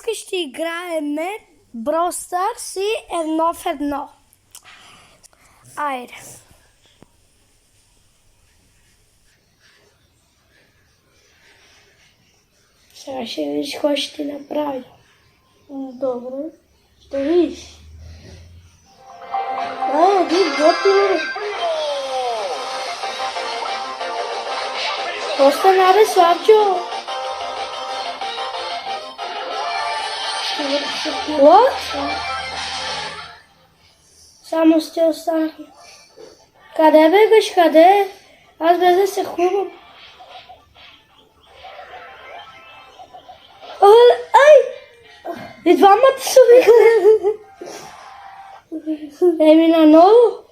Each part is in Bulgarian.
Днес ще играем Brawl Stars и 1 в 1. Айде. Сега ще видиш кой ще ти направи. Добре, ще видиш. Един готин. Какво стана, бе, Славчо? What? Само сте останахме. Къде бегаш, къде? Аз без да се хубам. Ай! И двамата са викали. Еми наново.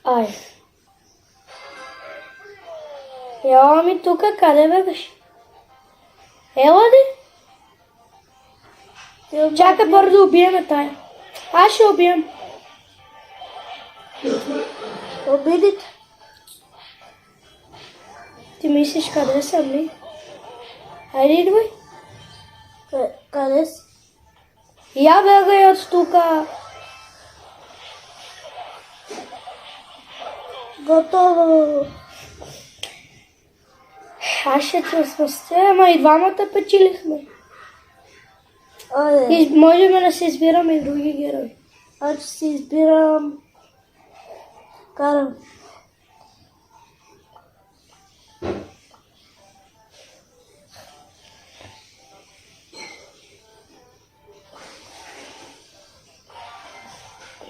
Ай. Ела ми тука, къде бегаш? Ела ли? Чакай първо да убиеме тая. Аз ще убием. Обидите. Ти мислиш къде съм ли? Хайде идвай. Къде си? Я бегай от тука. Готово. Аз ще те спастя, ама и двамата печелихме. Айде, И можем да се избираме и други герои. аз ще си избирам Карл.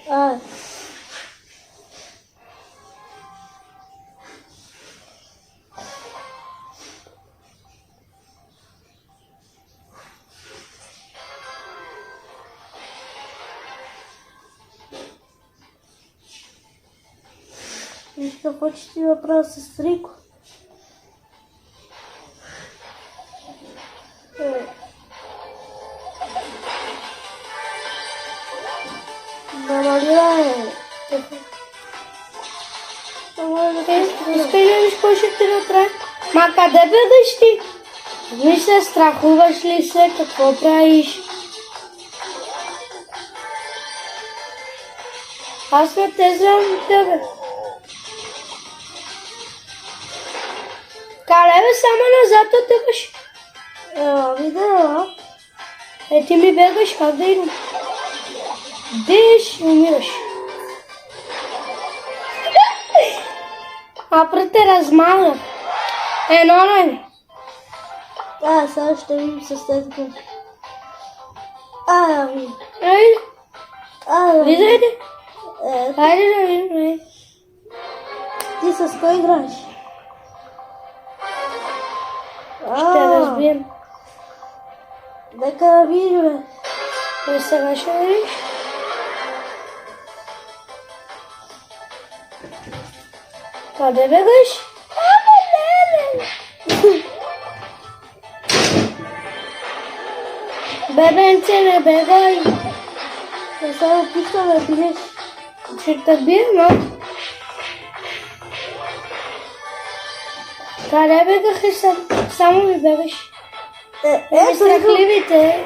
Ай. Виж какво ще ти направя с Рико. Намалявай. Искай да виж кой ще ти направи. Ма къде бегаш ти? Мисля, страхуваш ли се? Какво правиш? Аз не те знам тебе. Къде бе, само назад отиваш? Видео. Ти ми бегаш, как да идвам? Диш и умираш. Апре те размага. Едно. Сега ще видим с тези къде. Ами. Ей, Ами. виждайте. Е, Хайде да видим. ти с кой играеш? Ще разбием. Нека да видим. И сега ще видиш. Къде бегаш? Бебенце, не бегай. Не само пиша да бидеш. Ще те бием, а? Къде бегаха само ми бегаш? Ето, Страхливите.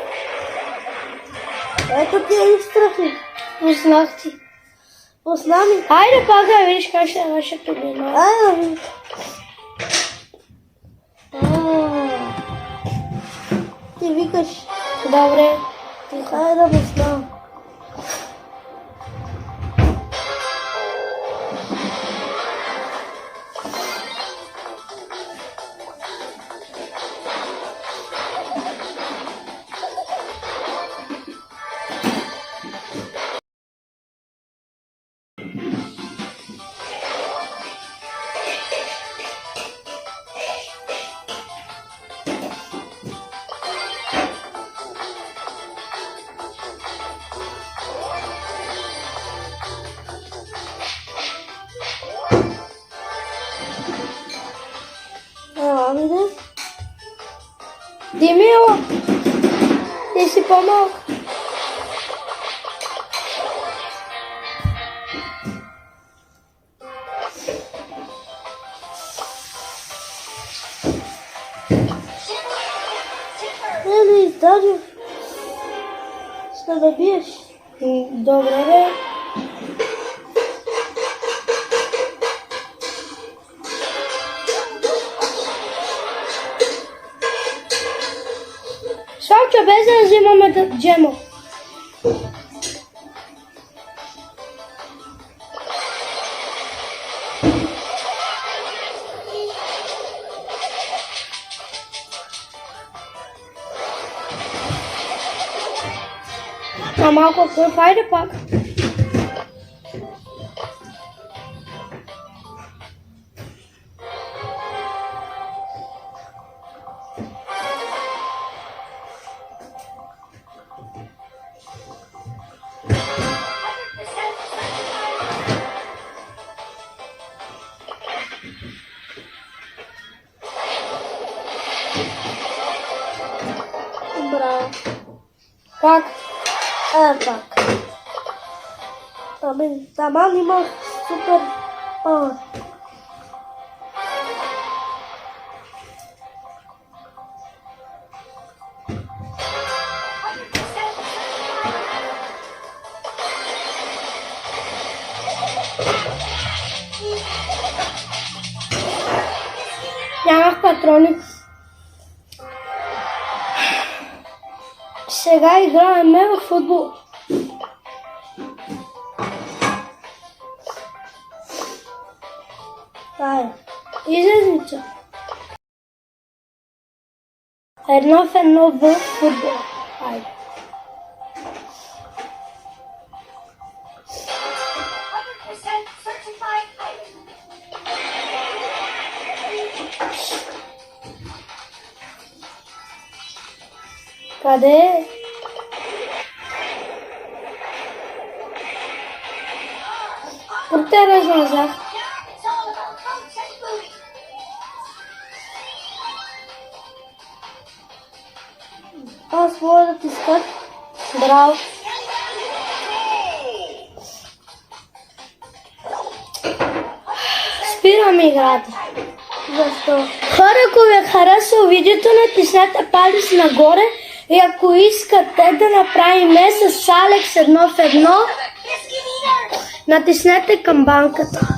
ето ти е страхи. Узнах ти. Позна ми. Хайде пак да видиш как ще те бием. Ами. Ти викаш. Добре. Тихо. Айде да ме знам. Ами да. Димио, ти си помог. ще ме биеш. Добре, бе. Славчо, без да взимаме джемо. Малко кръв, айде пак. Браво. Пак. Пак. Таман имах супер пауър. Нямах патрони. Сега играем в футбол. Това Излезница. Едно в едно в футбол. Айде. Къде е? Пърте размазах. Аз мога да ти скача. Браво. Спирам играта. Защо? Хора, ако ви е харесало видеото, натиснете палец нагоре и ако искате да направим с Алекс едно в едно, натиснете камбанката.